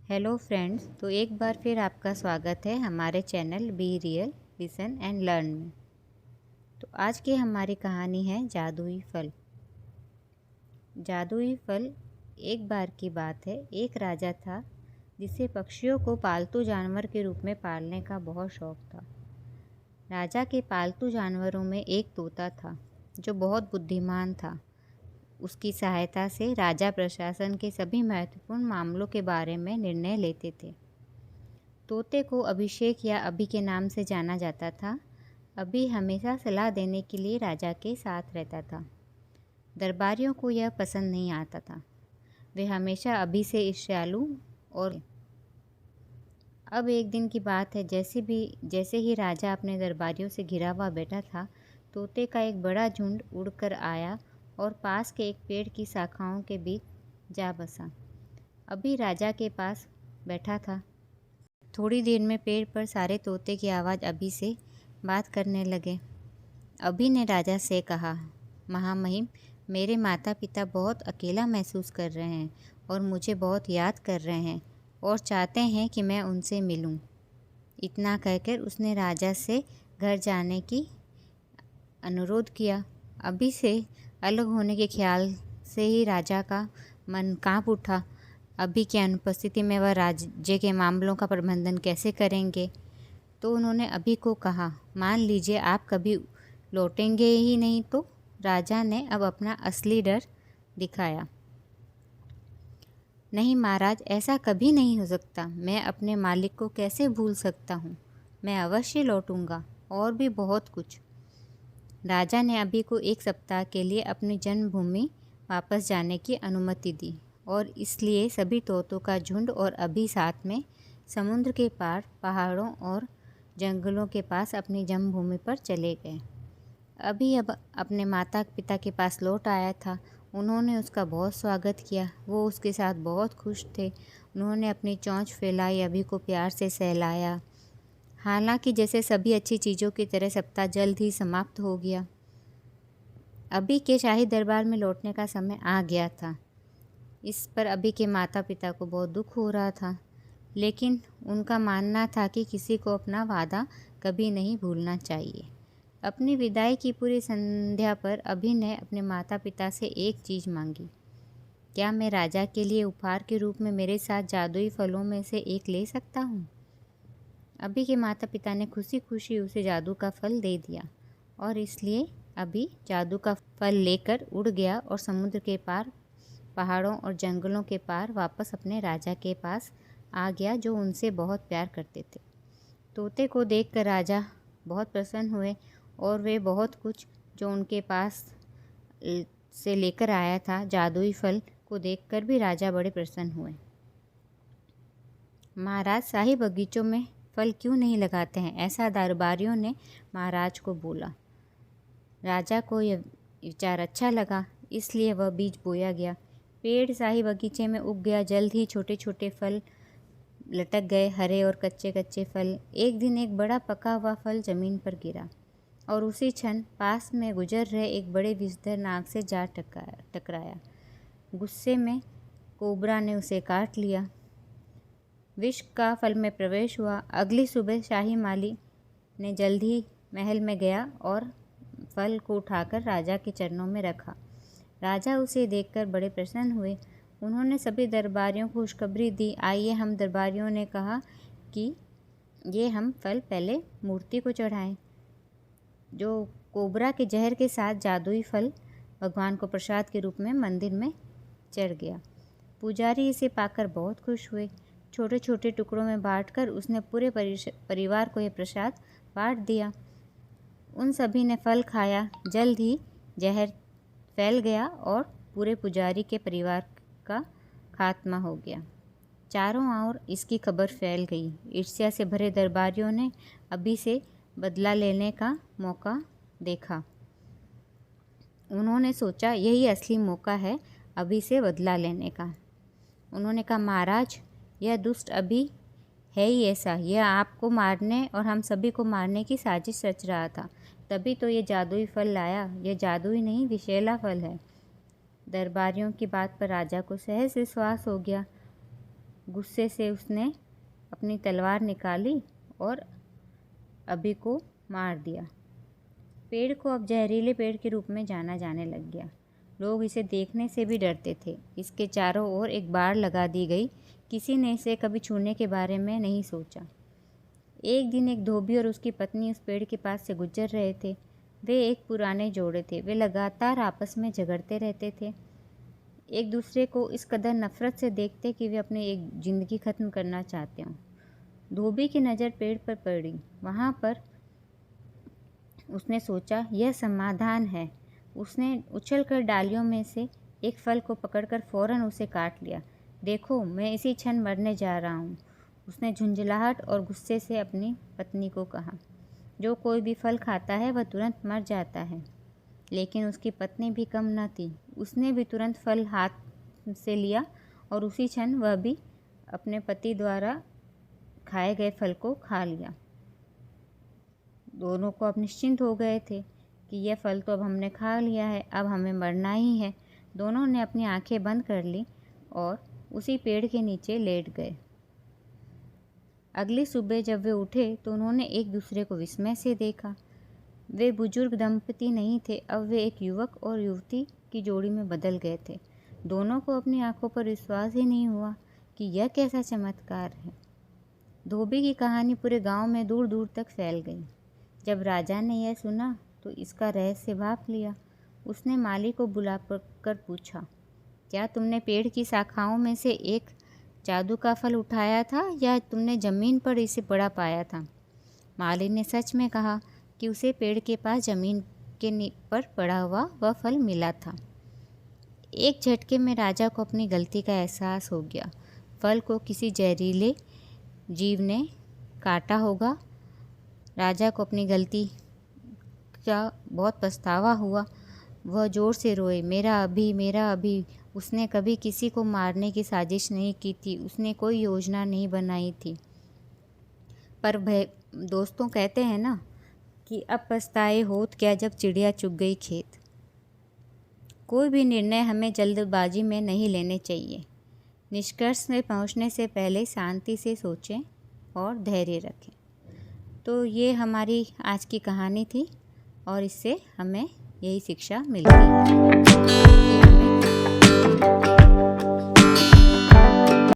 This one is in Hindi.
हेलो फ्रेंड्स, तो एक बार फिर आपका स्वागत है हमारे channel be real listen and learn में। तो आज की हमारी कहानी है जादुई फल। जादुई फल। एक बार की बात है, एक राजा था जिसे पक्षियों को पालतू जानवर के रूप में पालने का बहुत शौक था। राजा के पालतू जानवरों में एक तोता था जो बहुत बुद्धिमान था। उसकी सहायता से राजा प्रशासन के सभी महत्वपूर्ण मामलों के बारे में निर्णय लेते थे। तोते को अभिषेक या अभी के नाम से जाना जाता था। अभी हमेशा सलाह देने के लिए राजा के साथ रहता था। दरबारियों को यह पसंद नहीं आता था। वे हमेशा अभी से ईर्ष्यालु और अब एक दिन की बात है, जैसे ही राजा अपने दरबारियों से घिरा हुआ बैठा था, तोते का एक बड़ा झुंड उड़कर आया और पास के एक पेड़ की शाखाओं के बीच जा बसा। अभी राजा के पास बैठा था। थोड़ी देर में पेड़ पर सारे तोते की आवाज़ अभी से बात करने लगे। अभी ने राजा से कहा, महामहिम, मेरे माता पिता बहुत अकेला महसूस कर रहे हैं और मुझे बहुत याद कर रहे हैं और चाहते हैं कि मैं उनसे मिलूं। इतना कहकर उसने राजा से घर जाने की अनुरोध किया। अभी से अलग होने के ख्याल से ही राजा का मन कांप उठा। अभी की अनुपस्थिति में वह राज्य के मामलों का प्रबंधन कैसे करेंगे। तो उन्होंने अभी को कहा, मान लीजिए आप कभी लौटेंगे ही नहीं तो। राजा ने अब अपना असली डर दिखाया। नहीं महाराज, ऐसा कभी नहीं हो सकता। मैं अपने मालिक को कैसे भूल सकता हूँ। मैं अवश्य लौटूंगा और भी बहुत कुछ। राजा ने अभी को एक सप्ताह के लिए अपनी जन्मभूमि वापस जाने की अनुमति दी और इसलिए सभी तोतों का झुंड और अभी साथ में समुद्र के पार पहाड़ों और जंगलों के पास अपनी जन्मभूमि पर चले गए। अभी अब अपने माता पिता के पास लौट आया था। उन्होंने उसका बहुत स्वागत किया। वो उसके साथ बहुत खुश थे। उन्होंने अपनी चोंच फैलाई, अभी को प्यार से सहलाया। हालांकि जैसे सभी अच्छी चीज़ों की तरह सप्ताह जल्द ही समाप्त हो गया। अभी के शाही दरबार में लौटने का समय आ गया था। इस पर अभी के माता पिता को बहुत दुख हो रहा था, लेकिन उनका मानना था कि किसी को अपना वादा कभी नहीं भूलना चाहिए। अपनी विदाई की पूरी संध्या पर अभी ने अपने माता पिता से एक चीज़ मांगी, क्या मैं राजा के लिए उपहार के रूप में मेरे साथ जादुई फलों में से एक ले सकता हूँ। अभी के माता पिता ने खुशी खुशी उसे जादू का फल दे दिया और इसलिए अभी जादू का फल लेकर उड़ गया और समुद्र के पार पहाड़ों और जंगलों के पार वापस अपने राजा के पास आ गया, जो उनसे बहुत प्यार करते थे। तोते को देखकर राजा बहुत प्रसन्न हुए और वे बहुत कुछ जो उनके पास से लेकर आया था, जादुई फल को देखकर भी राजा बड़े प्रसन्न हुए। महाराज, शाही बगीचों में फल क्यों नहीं लगाते हैं, ऐसा दरबारियों ने महाराज को बोला। राजा को यह विचार अच्छा लगा, इसलिए वह बीज बोया गया। पेड़ शाही बगीचे में उग गया। जल्द ही छोटे छोटे फल लटक गए, हरे और कच्चे कच्चे फल। एक दिन एक बड़ा पका हुआ फल जमीन पर गिरा और उसी क्षण पास में गुजर रहे एक बड़े विषधर नाग से जा टकराया। गुस्से में कोबरा ने उसे काट लिया। विष का फल में प्रवेश हुआ। अगली सुबह शाही माली ने जल्द ही महल में गया और फल को उठाकर राजा के चरणों में रखा। राजा उसे देखकर बड़े प्रसन्न हुए। उन्होंने सभी दरबारियों को खुशखबरी दी। आइए, हम दरबारियों ने कहा कि ये हम फल पहले मूर्ति को चढ़ाएं। जो कोबरा के जहर के साथ जादुई फल भगवान को प्रसाद के रूप में मंदिर में चढ़ गया। पुजारी इसे पाकर बहुत खुश हुए। छोटे छोटे टुकड़ों में बांटकर उसने पूरे परिवार को यह प्रसाद बांट दिया। उन सभी ने फल खाया। जल्द ही जहर फैल गया और पूरे पुजारी के परिवार का खात्मा हो गया। चारों ओर इसकी खबर फैल गई। ईर्ष्या से भरे दरबारियों ने अभी से बदला लेने का मौका देखा। उन्होंने सोचा, यही असली मौका है अभी से बदला लेने का। उन्होंने कहा, महाराज, यह दुष्ट अभी है ही ऐसा। यह आपको मारने और हम सभी को मारने की साजिश रच रहा था, तभी तो ये जादुई फल लाया। यह जादुई नहीं, विषैला फल है। दरबारियों की बात पर राजा को सहज विश्वास हो गया। गुस्से से उसने अपनी तलवार निकाली और अभी को मार दिया। पेड़ को अब जहरीले पेड़ के रूप में जाना जाने लग गया। लोग इसे देखने से भी डरते थे। इसके चारों ओर एक बाड़ लगा दी गई। किसी ने इसे कभी छूने के बारे में नहीं सोचा। एक दिन एक धोबी और उसकी पत्नी उस पेड़ के पास से गुजर रहे थे। वे एक पुराने जोड़े थे। वे लगातार आपस में झगड़ते रहते थे, एक दूसरे को इस कदर नफरत से देखते कि वे अपनी एक ज़िंदगी ख़त्म करना चाहते हों। धोबी की नज़र पेड़ पर पड़ी। वहाँ पर उसने सोचा, यह समाधान है। उसने उछलकर डालियों में से एक फल को पकड़कर फौरन उसे काट लिया। देखो, मैं इसी क्षण मरने जा रहा हूँ, उसने झुंझलाहट और गुस्से से अपनी पत्नी को कहा। जो कोई भी फल खाता है वह तुरंत मर जाता है। लेकिन उसकी पत्नी भी कम न थी। उसने भी तुरंत फल हाथ से लिया और उसी क्षण वह भी अपने पति द्वारा खाए गए फल को खा लिया। दोनों को अब निश्चिंत हो गए थे कि यह फल तो अब हमने खा लिया है, अब हमें मरना ही है। दोनों ने अपनी आंखें बंद कर ली और उसी पेड़ के नीचे लेट गए। अगली सुबह जब वे उठे तो उन्होंने एक दूसरे को विस्मय से देखा। वे बुजुर्ग दंपति नहीं थे, अब वे एक युवक और युवती की जोड़ी में बदल गए थे। दोनों को अपनी आंखों पर विश्वास ही नहीं हुआ कि यह कैसा चमत्कार है। धोबी की कहानी पूरे गांव में दूर दूर तक फैल गई। जब राजा ने यह सुना तो इसका रहस्य भाप लिया। उसने माली को बुलाकर पूछा, क्या तुमने पेड़ की शाखाओं में से एक जादू का फल उठाया था या तुमने ज़मीन पर इसे पड़ा पाया था? माली ने सच में कहा कि उसे पेड़ के पास ज़मीन के पर पड़ा हुआ वह फल मिला था। एक झटके में राजा को अपनी गलती का एहसास हो गया। फल को किसी जहरीले जीव ने काटा होगा। राजा को अपनी गलती का बहुत पछतावा हुआ। वह ज़ोर से रोए, मेरा अभी, मेरा अभी। उसने कभी किसी को मारने की साजिश नहीं की थी, उसने कोई योजना नहीं बनाई थी। पर दोस्तों कहते हैं ना कि अब पछताए होत क्या जब चिड़िया चुग गई खेत। कोई भी निर्णय हमें जल्दबाजी में नहीं लेने चाहिए। निष्कर्ष में पहुंचने से पहले शांति से सोचें और धैर्य रखें। तो ये हमारी आज की कहानी थी और इससे हमें यही शिक्षा मिलती है कि हमें